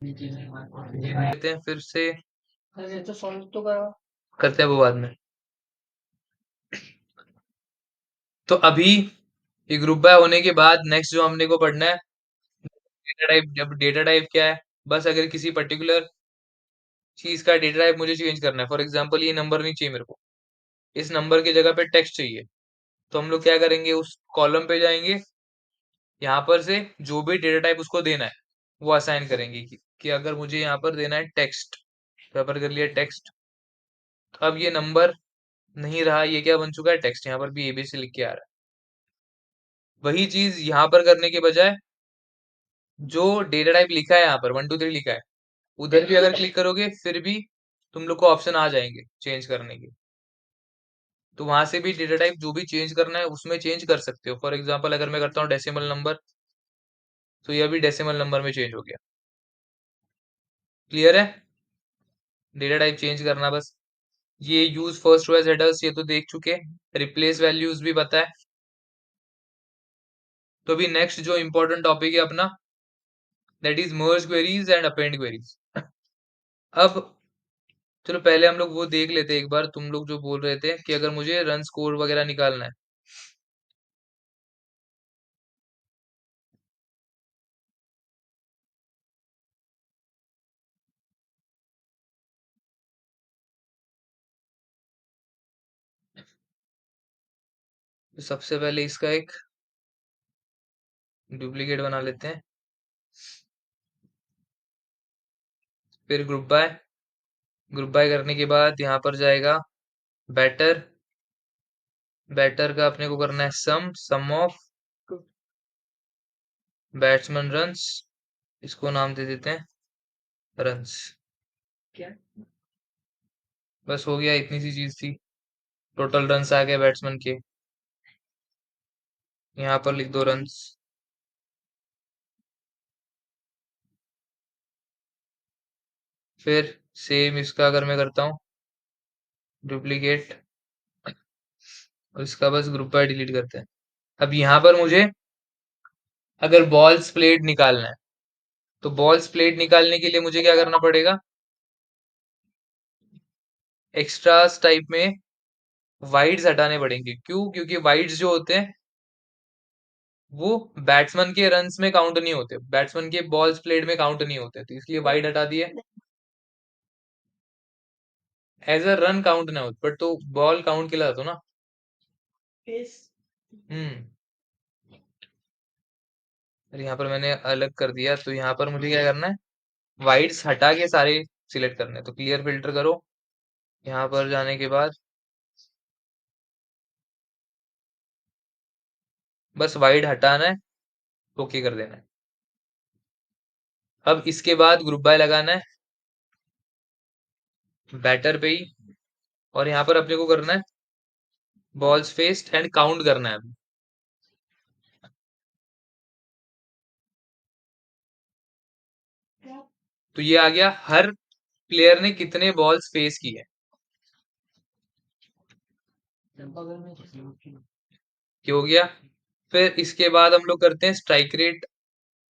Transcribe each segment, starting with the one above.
लेते हैं फिर से। अरे तो सॉल्व तो करो, करते हैं वो बाद में। तो अभी ये ग्रुप बाय होने के बाद नेक्स्ट जो हमने को पढ़ना है डेटा टाइप। जब डेटा टाइप क्या है, बस अगर किसी पर्टिकुलर चीज का डेटा टाइप मुझे चेंज करना है, फॉर एग्जांपल ये नंबर नहीं चाहिए मेरे को, इस नंबर की जगह पे टेक्स्ट चाहिए, तो हम लोग क्या करेंगे, उस कॉलम पे जाएंगे, यहाँ पर से जो भी डेटा टाइप उसको देना है वो असाइन करेंगे कि अगर मुझे यहाँ पर देना है टेक्स्ट, तो यहाँ पर कर लिया टेक्स्ट। तो अब ये नंबर नहीं रहा, ये क्या बन चुका है, टेक्स्ट। यहाँ पर भी एबीसी लिख के आ रहा है। वही चीज यहाँ पर करने के बजाय जो डेटा टाइप लिखा है यहाँ पर 1 2 3 लिखा है, उधर भी अगर क्लिक करोगे फिर भी तुम लोग को ऑप्शन आ जाएंगे चेंज करने के। तो वहां से भी डेटा टाइप जो भी चेंज करना है उसमें चेंज कर सकते हो। फॉर एग्जांपल अगर मैं करता हूँ डेसिमल नंबर, तो यह भी डेसिमल नंबर में चेंज हो गया। क्लियर है, डेटा टाइप चेंज करना बस। ये यूज फर्स्ट वाइज हेडर्स ये तो देख चुके, रिप्लेस वैल्यूज भी पता है। तो अभी नेक्स्ट जो इंपॉर्टेंट टॉपिक है अपना, that is merge queries and append queries. अब चलो पहले हम लोग वो देख लेते हैं एक बार, तुम लोग जो बोल रहे थे कि अगर मुझे रन स्कोर वगैरह निकालना है। तो सबसे पहले इसका एक डुप्लीकेट बना लेते हैं, फिर ग्रुप बाय करने के बाद यहाँ पर जाएगा बेटर, बेटर का अपने को करना है सम ऑफ बैट्समैन रन्स, इसको नाम दे देते हैं रन्स। क्या, बस हो गया, इतनी सी चीज थी। टोटल रन्स आ गए बैट्समैन के, यहाँ पर लिख दो रन्स। फिर सेम इसका अगर मैं करता हूँ डुप्लीकेट, और इसका बस ग्रुप बाय डिलीट करते हैं। अब यहाँ पर मुझे अगर बॉल्स प्लेड निकालना है, तो बॉल्स प्लेड निकालने के लिए मुझे क्या करना पड़ेगा, एक्स्ट्रास टाइप में वाइड्स हटाने पड़ेंगे। क्यों, क्योंकि वाइड्स जो होते हैं वो बैट्समैन के रन्स में काउंट नहीं होते, बैट्समैन के बॉल्स प्लेड में काउंट नहीं होते, तो इसलिए वाइड हटा दिए। एज अ रन काउंट ना हो, बट तो बॉल काउंट के लिए तो ना। हम्म, और यहाँ पर मैंने अलग कर दिया, तो यहाँ पर मुझे क्या करना है, वाइड्स हटा के सारे सिलेक्ट करने हैं। तो क्लियर फिल्टर करो, यहाँ पर जाने के बाद बस वाइड हटाना है, ओके कर देना है। अब इसके बाद ग्रुप बाय लगाना है बैटर पे ही, और यहाँ पर अपने को करना है बॉल्स फेस्ड एंड काउंट करना है अभी। तो ये आ गया हर प्लेयर ने कितने बॉल्स फेस की है, ये हो गया। फिर इसके बाद हम लोग करते हैं स्ट्राइक रेट।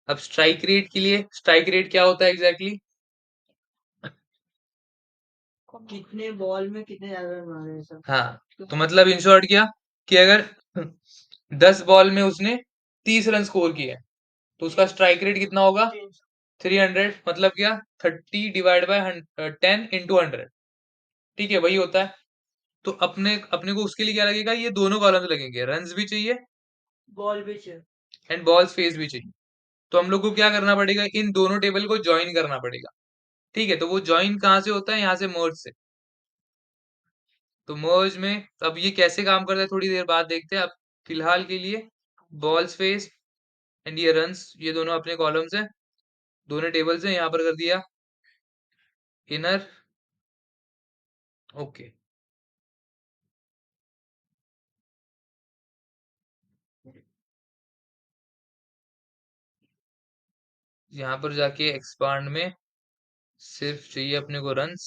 अब स्ट्राइक रेट के लिए, स्ट्राइक रेट क्या होता है एग्जैक्टली कितने बॉल में कितने ज्यादा मारे हैं सब। हाँ, तो मतलब इन शॉर्ट क्या कि अगर 10 बॉल में उसने 30 रन स्कोर किए हैं, तो उसका स्ट्राइक रेट कितना होगा, 300। मतलब क्या, 30/10 × 100, ठीक है, वही होता है। तो अपने अपने को उसके लिए क्या लगेगा, ये दोनों कॉलम्स लगेंगे, रन्स भी चाहिए बॉल भी चाहिए एंड बॉल्स फेस भी चाहिए। तो हम लोग को क्या करना पड़ेगा, इन दोनों टेबल को ज्वाइन करना पड़ेगा। ठीक है, तो वो ज्वाइन कहाँ से होता है, यहाँ से मर्ज से। तो मर्ज में अब ये कैसे काम करता है थोड़ी देर बाद देखते हैं। अब फिलहाल के लिए बॉल्स फेस एंड ये रन्स, ये दोनों अपने कॉलम्स हैं, दोनों टेबल्स हैं, यहाँ पर कर दिया इनर, ओके। यहाँ पर जाके एक्सपांड में सिर्फ चाहिए अपने को रन्स।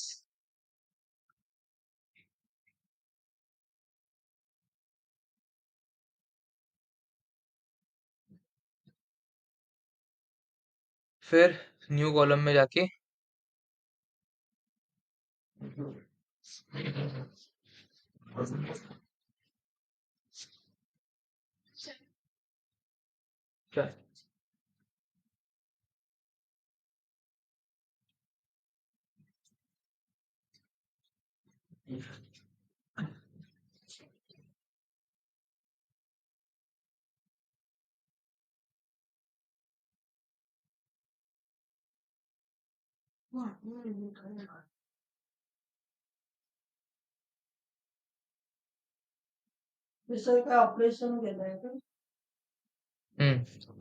फिर न्यू कॉलम में जाके क्या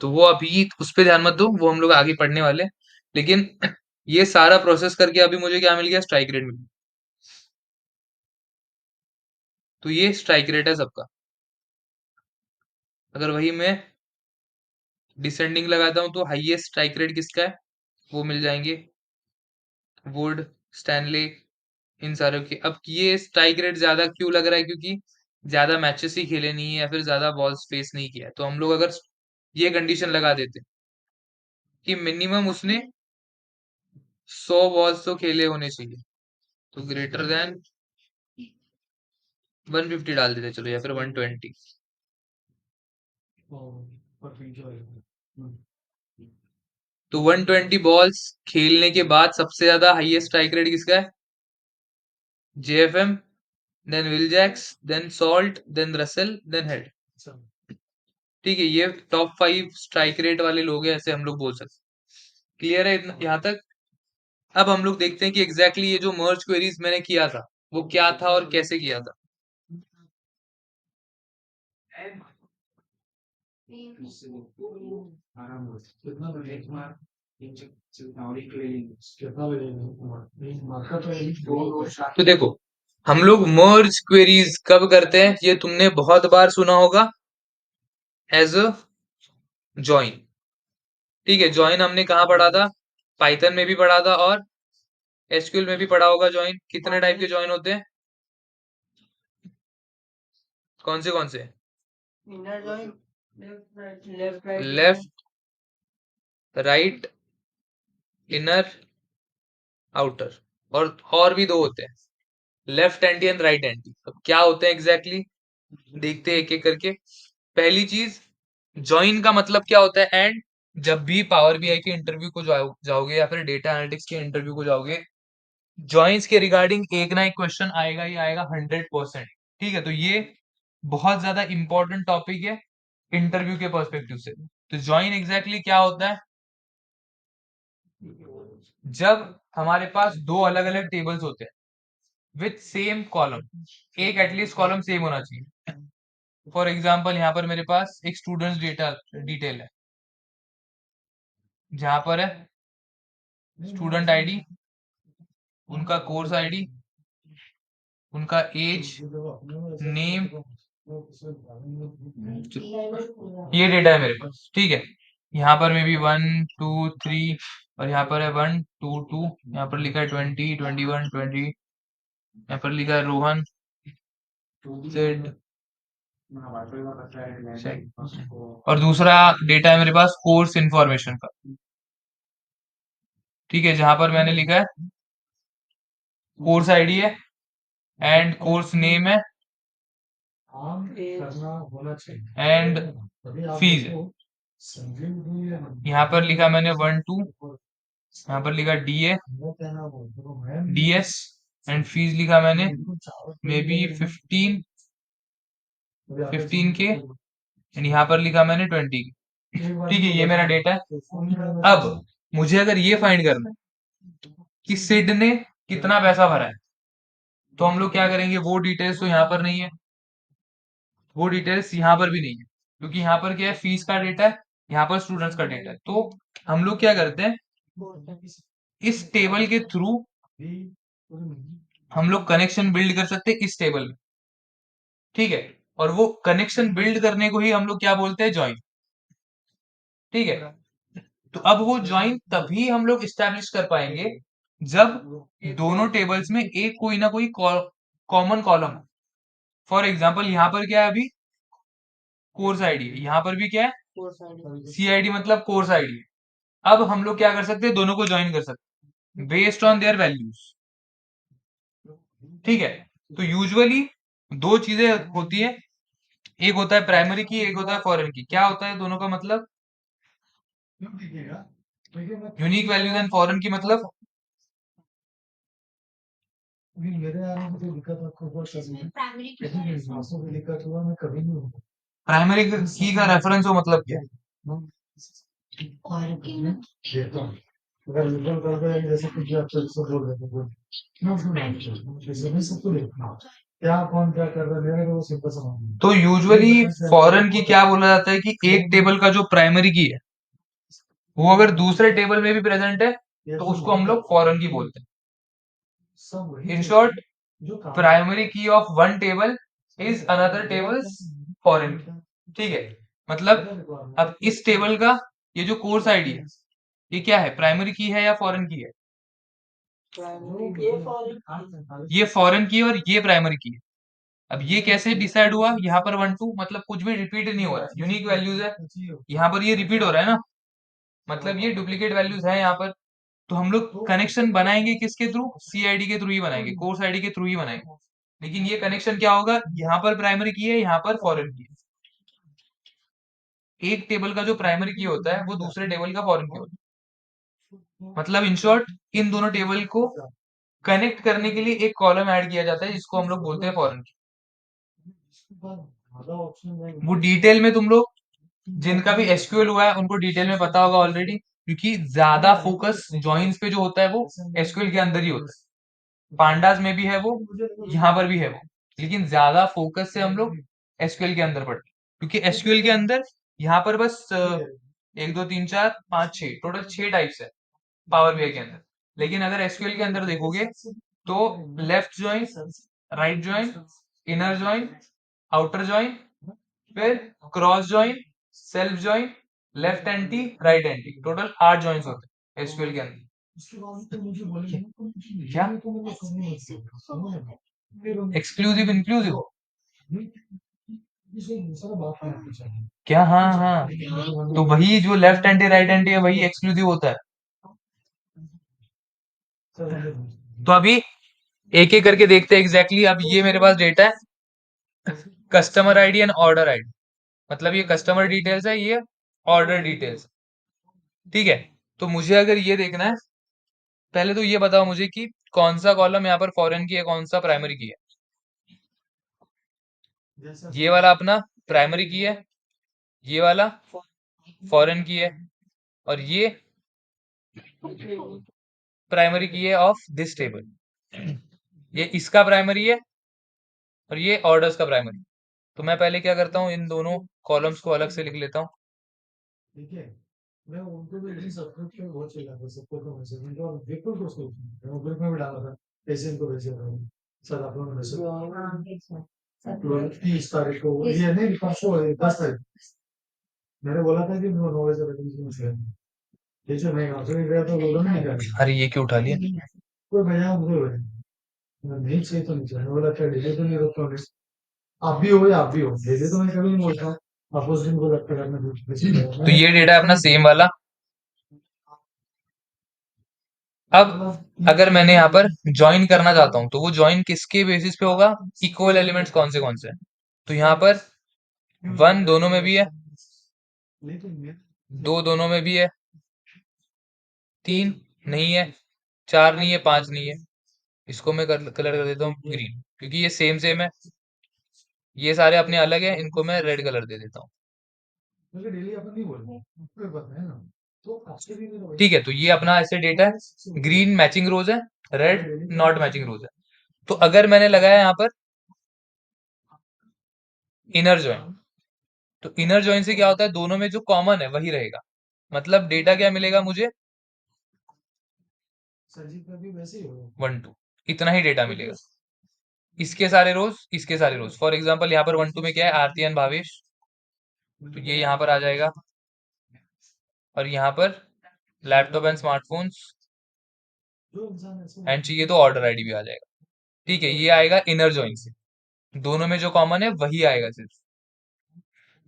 तो वो अभी उस पे ध्यान मत दो, वो हम लोग आगे पढ़ने वाले हैं। लेकिन ये सारा प्रोसेस करके अभी मुझे क्या मिल गया, स्ट्राइक रेट मिल गया। तो ये स्ट्राइक रेट है सबका। अगर वही मैं डिसेंडिंग लगाता हूँ तो हाईएस्ट स्ट्राइक रेट किसका है, वो मिल जाएंगे वुड, स्टैनले, इन सारों के। अब ये स्ट्राइक रेट ज्यादा क्यों लग रहा है, क्योंकि ज्यादा मैचेस ही खेले नहीं है या फिर ज्यादा बॉल स्पेस नहीं किया है। तो हम लोग अगर ये कंडीशन लगा देते कि मिनिमम उसने 100 बॉल्स तो खेले होने चाहिए, तो ग्रेटर देन 150 डाल देते चलो, या फिर 120। तो 120 बॉल्स खेलने के बाद सबसे ज्यादा हाईएस्ट स्ट्राइक रेट किसका है, JFM, then Will Jacks, then Salt, then Russell, then Head. ठीक है, ये टॉप 5 स्ट्राइक रेट वाले लोग हैं, ऐसे हम लोग बोल सकते हैं। क्लियर है यहाँ तक? अब हम लोग देखते हैं कि एग्जैक्टली ये जो मर्ज क्वेरीज मैंने किया था वो क्या था और कैसे किया था। तो देखो, हम लोग मर्ज क्वेरीज कब करते हैं, ये तुमने बहुत बार सुना होगा, एज अ ज्वाइन। ठीक है, ज्वाइन हमने कहाँ पढ़ा था, पाइथन में भी पढ़ा था और एसक्यूएल में भी पढ़ा होगा। ज्वाइन कितने टाइप के ज्वाइन होते हैं, कौन से? Left, right, inner, outer. और भी दो होते हैं, left anti and right anti. अब क्या होते हैं एग्जैक्टली देखते हैं एक एक करके। पहली चीज, ज्वाइन का मतलब क्या होता है, एंड जब भी पावर बीआई के इंटरव्यू को जाओगे या फिर डेटा एनालिटिक्स के इंटरव्यू को जाओगे, जॉइंस के रिगार्डिंग एक ना एक क्वेश्चन आएगा ही आएगा, 100%। ठीक है, तो ये बहुत ज्यादा इंपॉर्टेंट टॉपिक है इंटरव्यू के पर्सपेक्टिव से। तो जॉइन एग्जैक्टली क्या होता है, जब हमारे पास दो अलग अलग टेबल्स होते हैं विथ सेम कॉलम, एक एटलीस्ट कॉलम सेम होना चाहिए। फॉर एग्जाम्पल यहाँ पर मेरे पास एक स्टूडेंट्स डेटा डिटेल है, जहां पर है स्टूडेंट आईडी, उनका कोर्स आईडी, उनका एज, नेम, ये डेटा है मेरे पास। ठीक है, यहाँ पर मे बी 1 2 3, और यहाँ पर है 1 2 2, यहाँ पर लिखा है 20 21 20, यहाँ पर लिखा है रोहन, जेड, और दूसरा डेटा है मेरे पास कोर्स इंफॉर्मेशन का। ठीक है, जहां पर मैंने लिखा है कोर्स आईडी है एंड कोर्स नेम है एंड फीस है। यहाँ पर लिखा मैंने 1 2, यहाँ पर लिखा डीए, डीएस, एंड फीस लिखा मैंने मे बी 15 के, एंड यहाँ पर लिखा मैंने 20 की। ठीक है, ये मेरा डेटा है। अब मुझे अगर ये फाइंड करना है कि सिड ने कितना पैसा भरा है, तो हम लोग क्या करेंगे, वो डिटेल्स तो यहाँ पर नहीं है, वो डिटेल्स यहाँ पर भी नहीं है, क्योंकि यहाँ पर क्या है, फीस का डेटा है, यहाँ पर स्टूडेंट्स का डेटा है। तो हम लोग क्या करते हैं, इस टेबल के थ्रू हम लोग कनेक्शन बिल्ड कर सकते हैं इस टेबल में। ठीक है, और वो कनेक्शन बिल्ड करने को ही हम लोग क्या बोलते हैं, ज्वाइन। ठीक है, तो अब वो ज्वाइन तभी हम लोग इस्टेब्लिश कर पाएंगे जब दोनों टेबल्स में एक कोई ना कोई कॉमन कॉलम हो। फॉर एग्जाम्पल यहाँ पर क्या है, अभी कोर्स आईडी है, यहाँ पर भी क्या है, सीआईडी मतलब कोर्स आईडी है। अब हम लोग क्या कर सकते हैं, दोनों को ज्वाइन कर सकते हैं बेस्ड ऑन देयर वैल्यूज। ठीक है, तो यूजुअली दो चीजें होती है, एक होता है प्राइमरी की, एक होता है फॉरेन की। क्या होता है दोनों का मतलब? यूनिक वैल्यूज एंड फॉरेन की मतलब प्राइमरी की का रेफरेंस हो मतलब क्या? तो यूजुअली फॉरेन की क्या बोला जाता है कि एक टेबल का जो प्राइमरी की है वो अगर दूसरे टेबल में भी प्रेजेंट है तो उसको हम लोग फॉरेन की बोलते हैं। इन शॉर्ट, प्राइमरी की of one table is another table foreign की। ठीक है, मतलब अब इस टेबल का ये जो कोर्स आईडी है ये क्या है, प्राइमरी की है या फॉरेन की है? ये फॉरेन की है और ये प्राइमरी की है। अब ये कैसे डिसाइड हुआ, यहाँ पर 1 2 मतलब कुछ भी रिपीट नहीं हो रहा है, यूनिक वैल्यूज है, यहाँ पर ये रिपीट हो रहा है ना, मतलब ये डुप्लीकेट वैल्यूज है यहाँ पर। तो हम लोग कनेक्शन बनाएंगे किसके थ्रू, सी आईडी के थ्रू ही बनाएंगे, कोर्स आईडी के थ्रू ही बनाएंगे। लेकिन ये कनेक्शन क्या होगा, यहाँ पर प्राइमरी की है, यहाँ पर फॉरेन की है। एक टेबल का जो प्राइमरी की होता है वो दूसरे टेबल का फॉरेन की होता है। मतलब इन शॉर्ट, इन दोनों टेबल को कनेक्ट करने के लिए एक कॉलम ऐड किया जाता है जिसको हम लोग बोलते हैं फॉरेन की। वो डिटेल में तुम लोग जिनका भी एसक्यूएल हुआ है उनको डिटेल में पता होगा ऑलरेडी, क्योंकि ज्यादा फोकस जॉइंस पे जो होता है वो एसक्यूएल के अंदर ही होता है। पांडास में भी है वो, यहाँ पर भी है वो, लेकिन ज्यादा फोकस से हम लोग एसक्यूएल के अंदर पढ़ते हैं, क्योंकि एसक्यूएल के अंदर यहाँ पर बस 1 2 3 4 5 6 टोटल 6 टाइप्स है पावर बीआई के अंदर। लेकिन अगर एसक्यूएल के अंदर देखोगे तो left join, right join, inner join, outer join, फिर cross join, self join, left anti, right anti, total 8 joins होते हैं एसक्यूएल के अंदर। क्या एक्सक्लूसिव इंक्लूसिव? क्या? हाँ हाँ, तो वही जो लेफ्ट एंटी राइट एंटी है वही एक्सक्लूसिव होता है। तो अभी एक एक करके देखते हैं एग्जैक्टली। अब ये मेरे पास डेटा है customer ID and order ID, मतलब ये कस्टमर डिटेल्स है, ये ऑर्डर डिटेल्स। ठीक है, तो मुझे अगर ये देखना है, पहले तो ये बताओ मुझे कि कौन सा कॉलम यहाँ पर फॉरेन की है, कौन सा प्राइमरी की है। ये वाला अपना प्राइमरी की है, ये वाला फॉरेन की है, और ये प्राइमरी की है ऑफ दिस टेबल। ये इसका प्राइमरी है और ये ऑर्डर्स का प्राइमरी। तो मैं पहले क्या करता हूँ, इन दोनों कॉलम्स को अलग से लिख लेता हूँ। अरे ये क्यों उठा लिया? तो ये डेटा है अपना सेम वाला। अब अगर मैंने यहाँ पर ज्वाइन करना चाहता हूँ तो वो ज्वाइन किसके बेसिस पे होगा, इक्वल एलिमेंट्स कौन से हैं। तो यहाँ पर 1 दोनों में भी है, 2 दोनों में भी है, 3 नहीं है, 4 नहीं है, 5 नहीं है। इसको मैं कलर कर देता हूँ ग्रीन, क्योंकि ये सेम सेम है। ये सारे अपने अलग है, इनको मैं रेड कलर दे देता हूँ। ठीक है, तो ये अपना ऐसे डेटा है, ग्रीन मैचिंग रोज है, रेड नॉट मैचिंग रोज है। तो अगर मैंने लगाया यहाँ पर इनर ज्वाइन, तो इनर ज्वाइन से क्या होता है, दोनों में जो कॉमन है वही रहेगा। मतलब डेटा क्या मिलेगा मुझे, 1 2, इतना ही डेटा मिलेगा। इसके सारे रोज, इसके सारे रोज, फॉर एग्जाम्पल यहाँ पर 1 2 में क्या है, आरती एंड भावेश, तो ये यहाँ पर आ जाएगा। और यहाँ पर लैपटॉप एंड स्मार्टफोन्स, एंड चाहिए तो ऑर्डर आईडी भी आ जाएगा। ठीक है, ये आएगा इनर ज्वाइन से, दोनों में जो कॉमन है वही आएगा सिर्फ।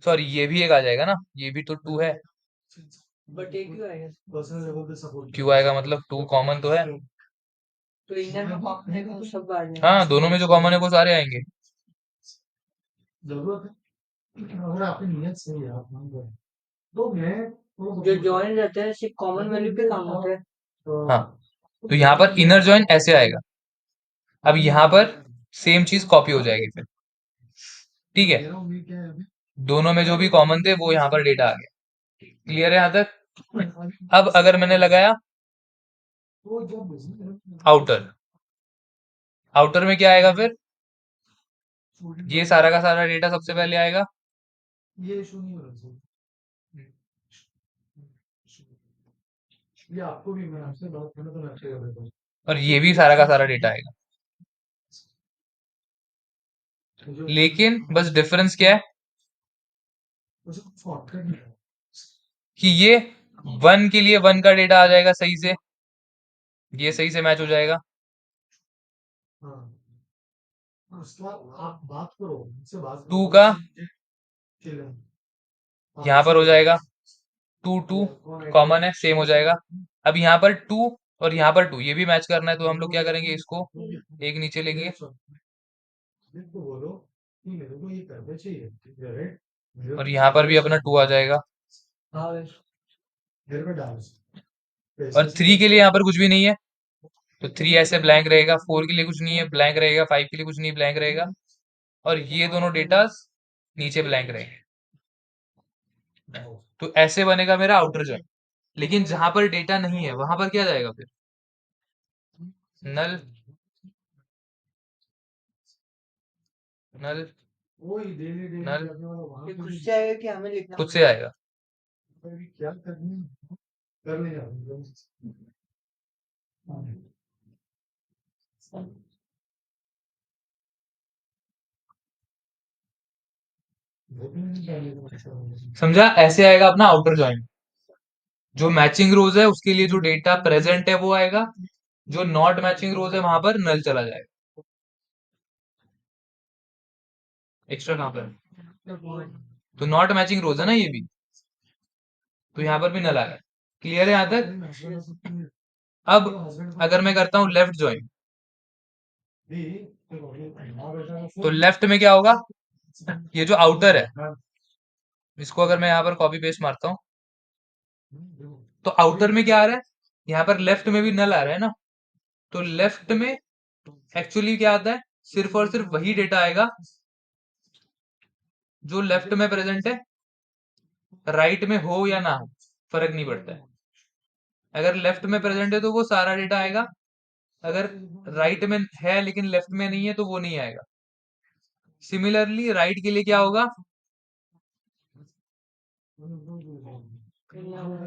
सॉरी, ये भी एक आ जाएगा ना, ये भी तो 2 है। बट एक क्यों आएगा? क्यों आएगा मतलब टू कॉमन तो है। तो इनर में कॉमन है तो सब आ जाएंगे। हाँ, दोनों में जो कॉमन है वो सारे आएंगे। अगर आपकी नीयत सही है आप मान रहे हैं, तो मैं जो जॉइन रहता है सिर्फ कॉमन वैल्यू पे काम होता है। हाँ, तो यहाँ पर इनर जॉइन ऐसे आएगा। अब यहाँ पर सेम चीज कॉपी हो जाएगी फिर। ठीक है, दोनों में जो भी कॉमन थे वो यहाँ पर डेटा आ गया। क्लियर है यहाँ तक? अब अगर मैंने लगाया आउटर, आउटर में क्या आएगा फिर? ये सारा का सारा डेटा सबसे पहले आएगा। ये इशू नहीं होना चाहिए। ये आपको भी मैं आपसे बात करना तो मैं आपसे कर देता हूँ। और ये भी सारा का सारा डेटा आएगा। लेकिन बस डिफरेंस क्या है कि ये वन के लिए वन का डेटा आ जाएगा सही से, ये सही से मैच हो जाएगा। टू का यहाँ पर हो जाएगा, टू टू कॉमन है सेम हो जाएगा। अब यहाँ पर टू और यहाँ पर टू ये भी मैच करना है, तो हम लोग क्या करेंगे, इसको एक नीचे लेंगे और यहाँ पर भी अपना टू आ जाएगा। और थ्री के लिए यहाँ पर कुछ भी नहीं है, तो थ्री ऐसे ब्लैंक रहेगा। फोर के लिए कुछ नहीं है, ब्लैंक रहेगा। फाइव के लिए कुछ नहीं, ब्लैंक रहेगा। और ये दोनों डेटा नीचे ब्लैंक रहेंगे। तो ऐसे बनेगा मेरा आउटर जॉइन। लेकिन जहां पर डेटा नहीं है वहां पर क्या जाएगा फिर? नल, नल, नल। ये खुद से आएगा कि हमें लिखना खुद से आएगा? समझा? ऐसे आएगा अपना आउटर जॉइन। जो मैचिंग रोज है उसके लिए जो डेटा प्रेजेंट है वो आएगा, जो नॉट मैचिंग रोज है वहां पर नल चला जाएगा। एक्स्ट्रा कहां पर है? तो नॉट मैचिंग रोज है ना ये भी, तो यहाँ पर भी नल आएगा। क्लियर है यहाँ तक? अब अगर मैं करता हूँ लेफ्ट ज्वाइन, तो लेफ्ट में क्या होगा? ये जो आउटर है इसको अगर मैं यहाँ पर कॉपी पेस्ट मारता हूँ, तो आउटर में क्या आ रहा है? यहाँ पर लेफ्ट में भी नल आ रहा है ना, तो लेफ्ट में एक्चुअली क्या आता है? सिर्फ और सिर्फ वही डेटा आएगा जो लेफ्ट में प्रेजेंट है, राइट में हो या ना हो फर्क नहीं पड़ता है। अगर लेफ्ट में प्रेजेंट है तो वो सारा डेटा आएगा, अगर राइट में है लेकिन लेफ्ट में नहीं है तो वो नहीं आएगा। सिमिलरली राइट के लिए क्या होगा?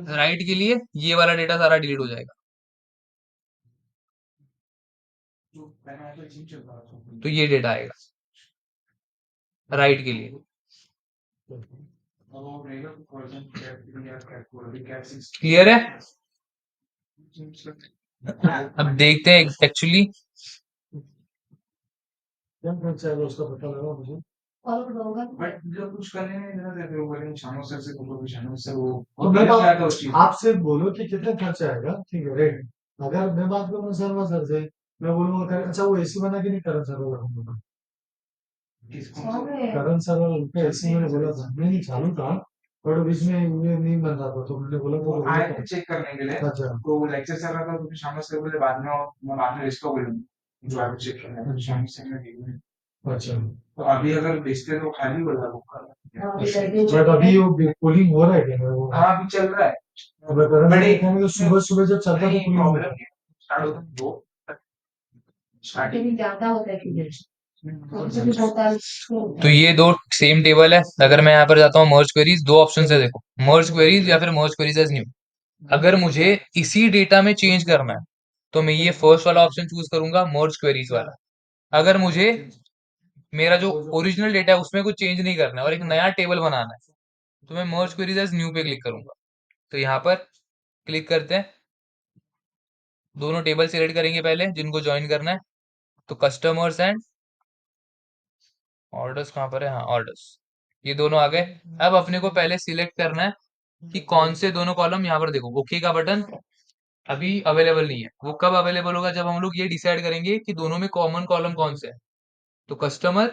राइट के लिए ये वाला डेटा सारा डिलीट हो जाएगा। तो ये डेटा आएगा राइट के लिए। क्लियर है? अब देखते हैं एक्चुअली क्या खर्चा है उसका पता लगा मुझे। और बताऊंगा बट जब कुछ करने नहीं देना देते हो बोले शानों सर से बोलो कि शानों सर वो तो मैं आपसे बोलो कि कितना खर्चा आएगा, ठीक है रेट। अगर मैं बात करूँ शर्मा सर से, मैं बोलूंगा अच्छा वो एसी बना के नहीं करण सर बोला, करण सर उनका एसी मैंने बोला था नहीं चालू था, बट बीच में ये नहीं बन रहा था तो मैंने बोला वो आए थे चेक करने के लिए। अच्छा तो वो लेक्चर चल रहा था तो शाम से बोले बाद में इसको बोलूंगा जो आप चेक करना है शाम से मैं। अच्छा तो अभी अगर बेचते तो खाली हो रहा बुक। बट अभी वो कूलिंग हो रहा है क्या वो? हाँ अभी चल रहा है। बट सुबह सुबह जब चलता है तो कूलिंग हो रहा है। स्टार्ट होता है वो स्टार्टिंग ज्यादा होता है। तो ये दो सेम टेबल है। अगर मैं यहाँ पर जाता हूँ मर्ज क्वेरीज, दो ऑप्शन है देखो, मर्ज क्वेरीज या फिर मर्ज क्वेरीज एज न्यू। अगर मुझे इसी डेटा में चेंज करना है तो मैं ये फर्स्ट वाला ऑप्शन चूज करूंगा, मर्ज क्वेरीज वाला। अगर मुझे मेरा जो ओरिजिनल डेटा है उसमें कुछ चेंज नहीं करना है और एक नया टेबल बनाना है तो मैं मर्ज क्वेरीज एज न्यू पे क्लिक करूंगा। तो यहाँ पर क्लिक करते हैं, दोनों टेबल सिलेक्ट करेंगे पहले जिनको ज्वाइन करना है। तो कस्टमर्स एंड ऑर्डर्स कहाँ पर है? हाँ ऑर्डर्स, ये दोनों आ गए। अब अपने को पहले सिलेक्ट करना है कि कौन से दोनों कॉलम यहाँ पर देखो, ओके का बटन अभी अवेलेबल नहीं है। वो कब अवेलेबल होगा, जब हम लोग ये डिसाइड करेंगे कि दोनों में कॉमन कॉलम कौन सा है। तो कस्टमर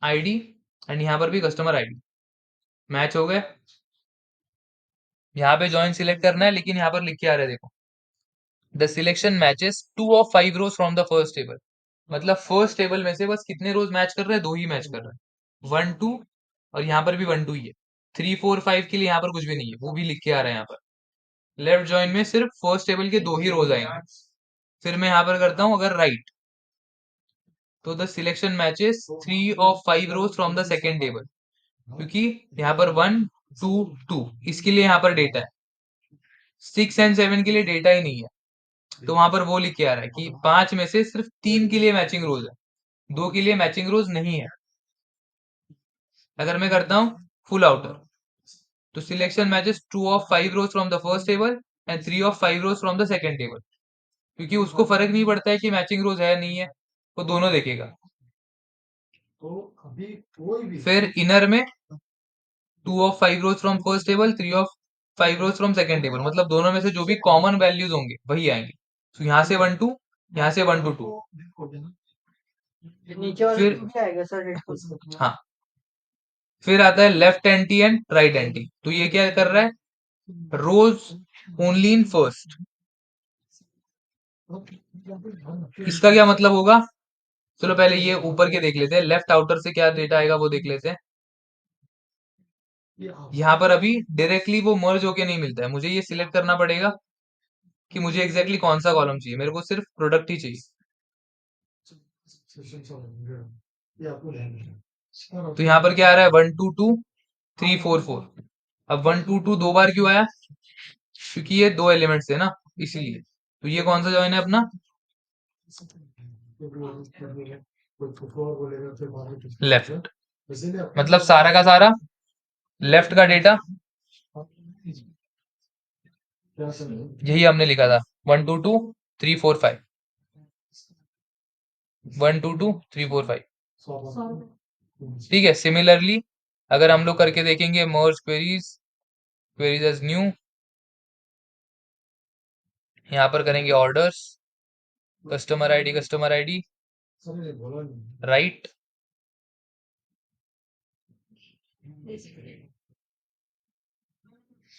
आईडी एंड यहाँ पर भी कस्टमर आईडी मैच हो गए। यहाँ पे जॉइन सिलेक्ट करना है, लेकिन यहाँ पर लिख के आ रहा है देखो, the selection matches 2 of 5 rows from the first table. मतलब फर्स्ट टेबल में से बस कितने रोज मैच कर रहे हैं, दो ही मैच कर रहे हैं, 1 2, और यहाँ पर भी 1 2 ही है। 3 4 5 के लिए यहाँ पर कुछ भी नहीं है, वो भी लिख के आ रहा है यहाँ पर। लेफ्ट जॉइन में सिर्फ फर्स्ट टेबल के दो ही रोज आएंगे। फिर मैं यहाँ पर करता हूँ अगर राइट, तो the selection matches 3 of 5 rows from the second table, क्योंकि यहाँ पर 1 2 2 इसके लिए यहाँ पर डेटा है, 6 एंड 7 के लिए डेटा ही नहीं है। तो वहां पर वो लिख के आ रहा है कि 5 में से सिर्फ 3 के लिए मैचिंग रोज है, 2 के लिए मैचिंग रोज नहीं है। अगर मैं करता हूँ फुल आउटर, तो selection matches 2 of 5 rows from the first table and 3 of 5 rows from the second table, क्योंकि उसको फर्क नहीं पड़ता है कि मैचिंग रोज है नहीं है, वो दोनों देखेगा। फिर इनर में 2 of 5 rows from first table, 3 of 5 rows from second table, मतलब दोनों में से जो भी कॉमन वैल्यूज होंगे वही आएंगे। तो यहाँ से 1 2, यहाँ से 1 2 2। फिर हाँ, फिर आता है left anti and right anti. तो ये क्या कर रहा है, रोज ओनली इन फर्स्ट। इसका क्या मतलब होगा, चलो पहले ये ऊपर के देख लेते हैं, लेफ्ट आउटर से क्या डेटा आएगा वो देख लेते हैं। यहाँ पर अभी डायरेक्टली वो मर्ज होके नहीं मिलता है, मुझे ये सिलेक्ट करना पड़ेगा कि मुझे एग्जैक्टली कौन सा कॉलम चाहिए। मेरे को सिर्फ प्रोडक्ट ही चाहिए। तो यहाँ पर क्या आ रहा है, 1 2 2 3 4 4। अब 1 2 2 दो बार क्यों आया, क्योंकि ये दो एलिमेंट्स है ना, इसीलिए। तो ये कौन सा जॉइन है अपना, लेफ्ट। मतलब सारा का सारा लेफ्ट का डेटा यही हमने लिखा था, 1 2 2 3 4 5, 1 2 2 3 4 5। ठीक है, सिमिलरली अगर हम लोग करके देखेंगे मर्ज क्वेरीज, क्वेरीज एज न्यू, यहाँ पर करेंगे ऑर्डर्स, कस्टमर आईडी राइट।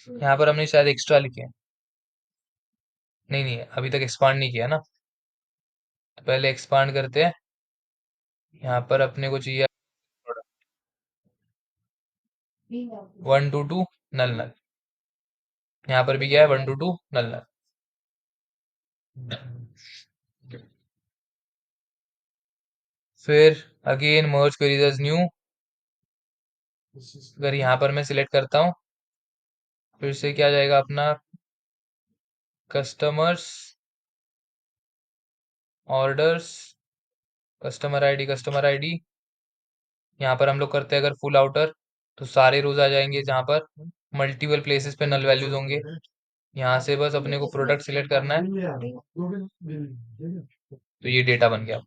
यहाँ पर हमने शायद एक्स्ट्रा लिखे हैं, नहीं नहीं अभी तक एक्सपांड नहीं किया ना, तो पहले एक्सपांड करते हैं। यहाँ पर अपने को चाहिए 1 2 2 नल नल, यहाँ पर भी क्या है, 1 2 2 नल नल। फिर अगेन मर्ज क्वेरीज एज न्यू, अगर यहाँ पर मैं सिलेक्ट करता हूँ, फिर से क्या जाएगा अपना, कस्टमर्स ऑर्डर्स कस्टमर आईडी। यहाँ पर हम लोग करते हैं अगर फुल आउटर, तो सारे रोज आ जाएंगे जहाँ पर मल्टीपल प्लेसेस पे नल वैल्यूज होंगे। यहाँ से बस अपने को प्रोडक्ट सिलेक्ट करना है, तो ये डेटा बन गया।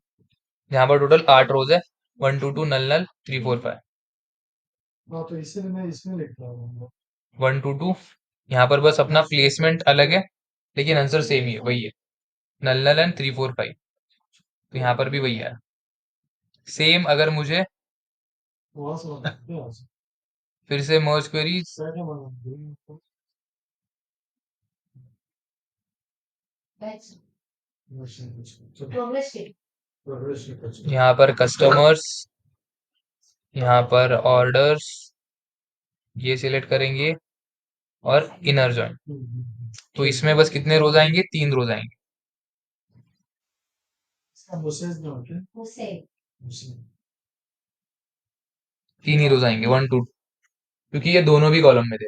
यहाँ पर टोटल 8 रोज है, 1 2 2 नल नल 3 4 5, 1 2 2। यहाँ पर बस अपना प्लेसमेंट अलग है, लेकिन आंसर सेम ही है, वही है, नल नल एंड 3 4 5। तो यहाँ पर भी वही है सेम। अगर मुझे फिर से मर्ज क्वेरीज, यहाँ पर कस्टमर्स, यहाँ पर ऑर्डर्स, ये सिलेक्ट करेंगे और इनर जॉइन। तो इसमें बस कितने रोज आएंगे, 3 रोज आएंगे, 3 ही रोज आएंगे, 1 2, क्योंकि ये दोनों भी कॉलम में थे।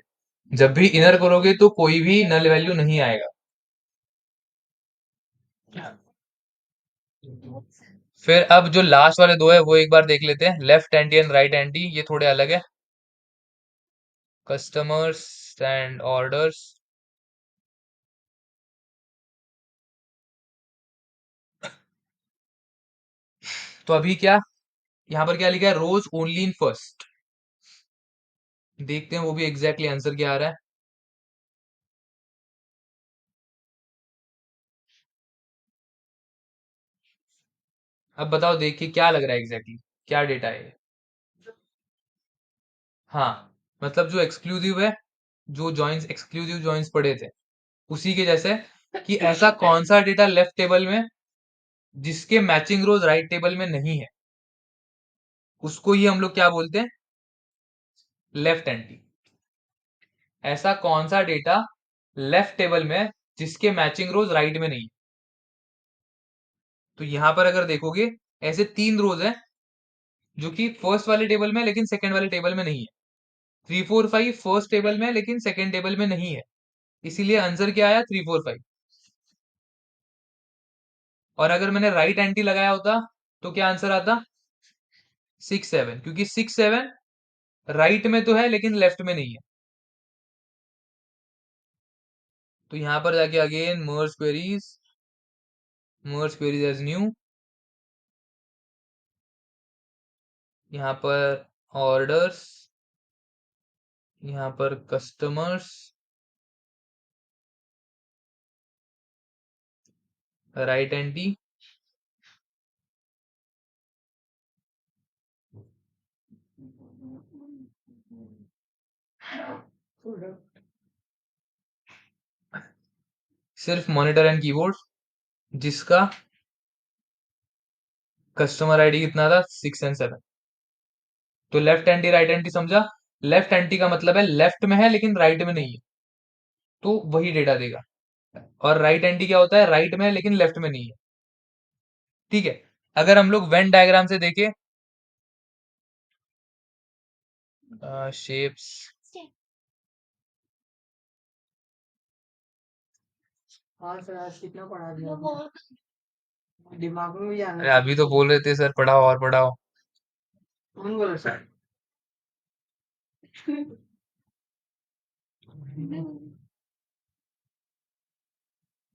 जब भी इनर करोगे तो कोई भी नल वैल्यू नहीं आएगा। फिर अब जो लास्ट वाले दो है वो एक बार देख लेते हैं, left anti and right anti, ये थोड़े अलग है, कस्टमर्स एंड ऑर्डर्स। तो अभी क्या, यहाँ पर क्या लिखा है, रोज ओनली इन फर्स्ट। देखते हैं वो भी एग्जैक्टली आंसर क्या आ रहा है। अब बताओ देख के क्या लग रहा है एग्जैक्टली क्या डेटा है ये? हाँ, मतलब जो एक्सक्लूसिव है, जो जॉइंस एक्सक्लूसिव जॉइंस पड़े थे उसी के जैसे, कि ऐसा कौन सा डेटा लेफ्ट टेबल में जिसके मैचिंग रोज राइट टेबल में नहीं है, उसको ही हम लोग क्या बोलते हैं, लेफ्ट एंटी। ऐसा कौन सा डेटा लेफ्ट टेबल में जिसके मैचिंग रोज राइट में नहीं है। तो यहां पर अगर देखोगे ऐसे 3 रोज हैं जो कि फर्स्ट वाले टेबल में लेकिन सेकंड वाले टेबल में नहीं है। 3 4 5 फर्स्ट टेबल में लेकिन सेकंड टेबल में नहीं है, इसीलिए आंसर क्या आया 3 4 5। और अगर मैंने राइट एंटी लगाया होता तो क्या आंसर आता 6 7, क्योंकि 6 7 राइट में तो है लेकिन लेफ्ट में नहीं है। तो यहां पर जाके अगेन मर्ज क्वेरीज एज न्यू, यहाँ पर ऑर्डर्स, यहाँ पर कस्टमर्स, राइट एंटी, सिर्फ मॉनिटर एंड कीबोर्ड जिसका कस्टमर आईडी कितना था 6 और 7। तो लेफ्ट एंटी राइट एंटी समझा। लेफ्ट एंटी का मतलब है लेफ्ट में है लेकिन राइट में नहीं है, तो वही डेटा देगा। और राइट एंटी क्या होता है, राइट में है लेकिन लेफ्ट में नहीं है। ठीक है, अगर हम लोग वेन डायग्राम से देखें, शेप्स, हाँ सर, आज कितना पढ़ा दिया दिमाग में भी आना अरे अभी तो बोल रहे थे सर पढ़ाओ और पढ़ाओ। कौन बोला सर?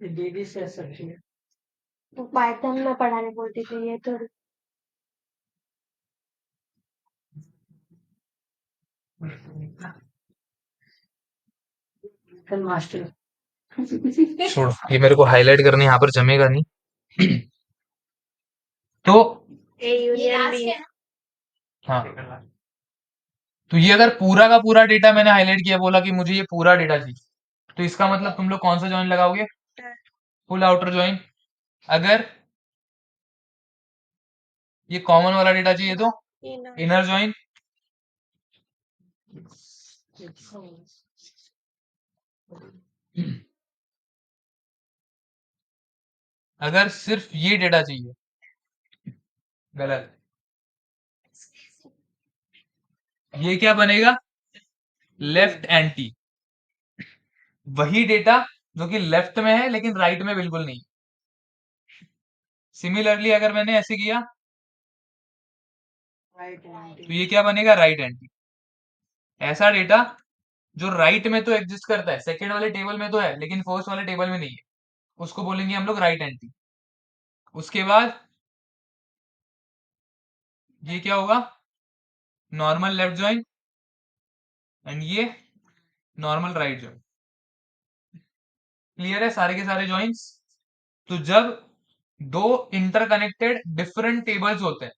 दीदी से सर तो पाइथन में पढ़ाने बोलती थी ये तो मास्टर। छोड़, ये मेरे को हाईलाइट करनी यहाँ पर जमेगा नहीं। तो ए यूनियन बी। हाँ, तो ये अगर पूरा का पूरा डेटा मैंने हाईलाइट किया, बोला कि मुझे ये पूरा डेटा चाहिए, तो इसका मतलब तुम लोग कौन सा जॉइन लगाओगे, फुल आउटर जॉइन। अगर ये कॉमन वाला डेटा चाहिए तो इनर जॉइन। अगर सिर्फ ये डेटा चाहिए, गलत। ये क्या बनेगा, लेफ्ट एंटी। वही डेटा जो कि लेफ्ट में है लेकिन राइट में बिल्कुल नहीं। सिमिलरली अगर मैंने ऐसे किया तो ये क्या बनेगा, राइट एंटी। ऐसा डेटा जो राइट में तो एग्जिस्ट करता है, सेकंड वाले टेबल में तो है लेकिन फर्स्ट वाले टेबल में नहीं है, उसको बोलेंगे हम लोग राइट एंटी। उसके बाद ये क्या होगा, नॉर्मल लेफ्ट जॉइन, एंड ये नॉर्मल राइट जॉइन। क्लियर है सारे के सारे जॉइंस। तो जब दो इंटरकनेक्टेड डिफरेंट टेबल्स होते हैं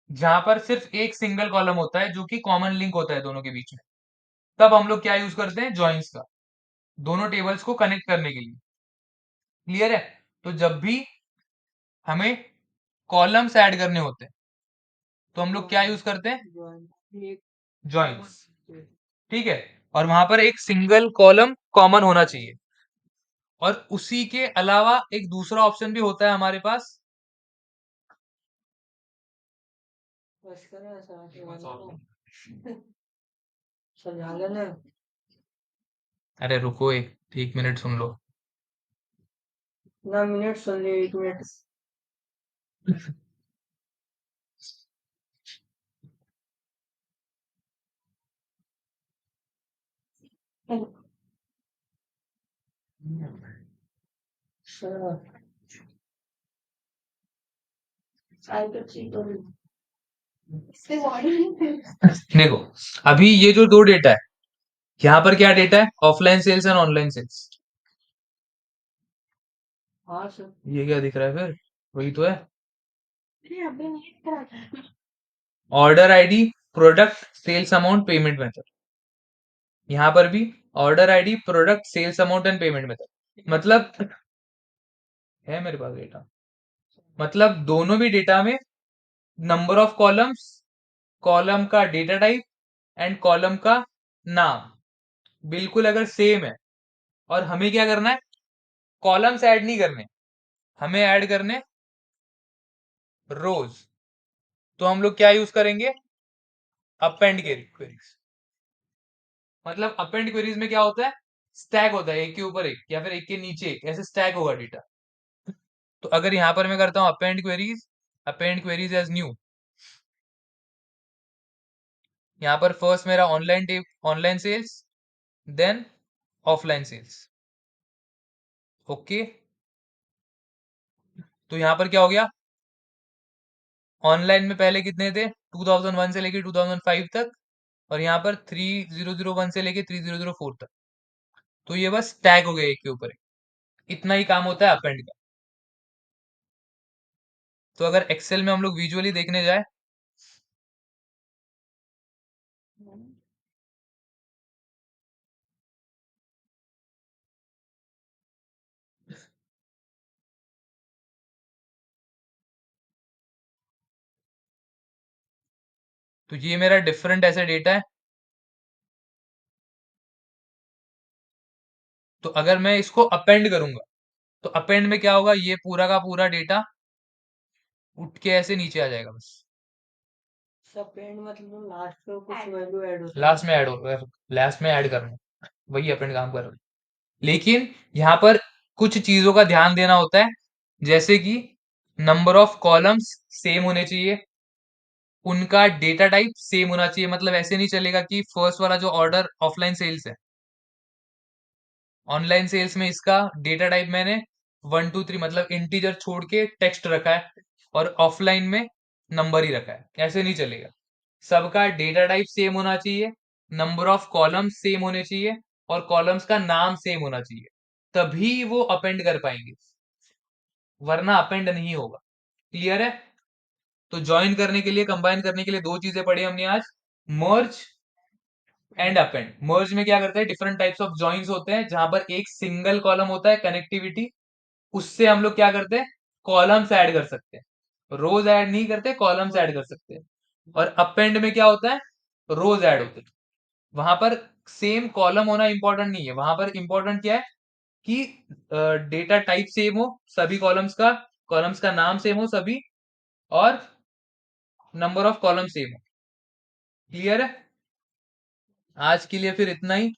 जहां पर सिर्फ एक सिंगल कॉलम होता है जो कि कॉमन लिंक होता है दोनों के बीच में, तब हम लोग क्या यूज करते हैं, जॉइंस का, दोनों टेबल्स को कनेक्ट करने के लिए। क्लियर है। तो जब भी हमें कॉलम्स ऐड करने होते हैं तो हम लोग क्या यूज करते हैं, जॉइंस। ठीक है, और वहां पर एक सिंगल कॉलम कॉमन होना चाहिए। और उसी के अलावा एक दूसरा ऑप्शन भी होता है हमारे पास। अरे रुको, एक मिनट सुन लो। ना मिनट सुन लिया, 1 मिनट। देखो, अभी ये जो दो डेटा है, यहाँ पर क्या डेटा है, offline sales and online sales. हाँ सर। ये क्या दिख रहा है फिर, वही तो है। ये अभी नहीं करा था। Order ID, product, sales amount, payment method. यहाँ पर भी order ID, product, sales amount and payment method. मतलब है मेरे पास डेटा, मतलब दोनों भी डेटा में नंबर ऑफ कॉलम्स, कॉलम का डेटा टाइप एंड कॉलम का नाम बिल्कुल अगर सेम है, और हमें क्या करना है, कॉलम्स ऐड नहीं करने, हमें ऐड करने रोज, तो हम लोग क्या यूज करेंगे, अपेंड क्वेरीज। मतलब अपेंड क्वेरीज में क्या होता है, स्टैक होता है, एक के ऊपर एक या फिर एक के नीचे एक, ऐसे स्टैक होगा डेटा। तो अगर यहां पर मैं करता हूं अपेंड क्वेरीज एज न्यू, यहां पर फर्स्ट मेरा online sales, then offline sales. Okay, तो यहां पर क्या हो गया, ऑनलाइन में पहले कितने थे, 2001 से लेके 2005 तक, और यहाँ पर 3001 से लेके 3004 तक। तो ये बस टैग हो गया एक के ऊपर एक, इतना ही काम होता है अपेंड का। तो अगर एक्सेल में हम लोग विजुअली देखने जाए, तो ये मेरा डिफरेंट ऐसे डेटा है। तो अगर मैं इसको अपेंड करूंगा, तो अपेंड में क्या होगा, ये पूरा का पूरा डेटा उठ के ऐसे नीचे आ जाएगा बस। अपेंड मतलब लास्ट में कुछ वैल्यू ऐड होता है। लास्ट में ऐड करना, वही अपेंड काम कर रहा है। लेकिन यहाँ पर कुछ चीजों का ध्यान देना होता है, जैसे कि नंबर ऑफ कॉलम्स सेम होने चाहिए, उनका डेटा टाइप सेम होना चाहिए। मतलब ऐसे नहीं चलेगा कि फर्स्ट वाला जो ऑर्डर ऑफलाइन सेल्स है, ऑनलाइन सेल्स में इसका डेटा टाइप मैंने 1 2 3 मतलब इंटीजर छोड़ के टेक्स्ट रखा है, और ऑफलाइन में नंबर ही रखा है, ऐसे नहीं चलेगा। सबका डेटा टाइप सेम होना चाहिए, नंबर ऑफ कॉलम्स सेम होने चाहिए, और कॉलम्स का नाम सेम होना चाहिए, तभी वो अपेंड कर पाएंगे, वरना अपेंड नहीं होगा। क्लियर है? तो ज्वाइन करने के लिए, कंबाइन करने के लिए दो चीजें पढ़ी हमने आज, मर्ज एंड अपेंड। मर्ज में क्या करते हैं, डिफरेंट टाइप्स ऑफ जॉइंस होते हैं, जहां पर एक सिंगल कॉलम होता है कनेक्टिविटी, उससे हम लोग क्या करते हैं, कॉलम्स ऐड कर सकते हैं। रोज ऐड नहीं करते, कॉलम्स ऐड कर सकते हैं। और अपेंड में क्या होता है, रोज ऐड होते हैं। वहां पर सेम कॉलम होना इंपॉर्टेंट नहीं है, वहां पर इंपॉर्टेंट क्या है कि डेटा टाइप सेम हो सभी कॉलम्स का नाम सेम हो सभी, और नंबर ऑफ कॉलम सेम हो। क्लियर है? आज के लिए फिर इतना ही।